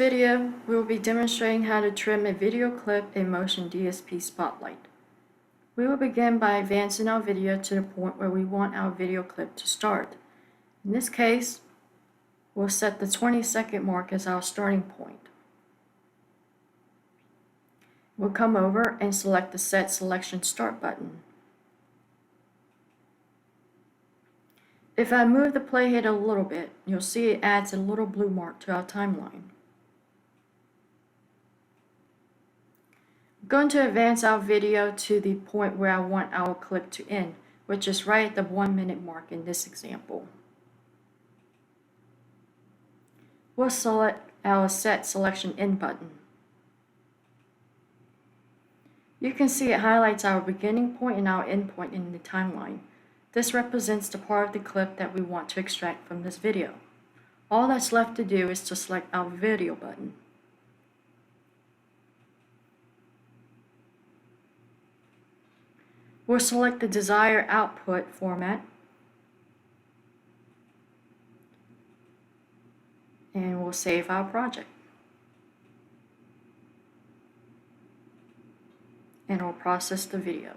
video, we will be demonstrating how to trim a video clip in MotionDSP Spotlight. We will begin by advancing our video to the point where we want our video clip to start. In this case, we'll set the 20-second mark as our starting point. We'll come over and select the Set Selection Start button. If I move the playhead a little bit, you'll see it adds a little blue mark to our timeline. I'm going to advance our video to the point where I want our clip to end, which is right at the 1-minute mark in this example. We'll select our Set Selection End button. You can see it highlights our beginning point and our end point in the timeline. This represents the part of the clip that we want to extract from this video. All that's left to do is to select our video button. We'll select the desired output format and we'll save our project. And we'll process the video.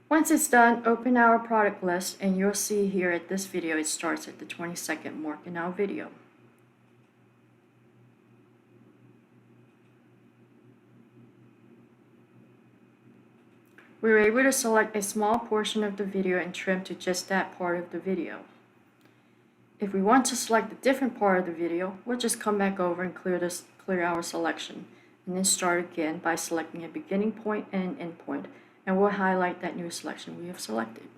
Once it's done, open our product list and you'll see here at this video it starts at the 20-second mark in our video. We were able to select a small portion of the video and trim to just that part of the video. If we want to select a different part of the video, we'll just come back over and clear our selection, and then start again by selecting a beginning point and an end point, and we'll highlight that new selection we have selected.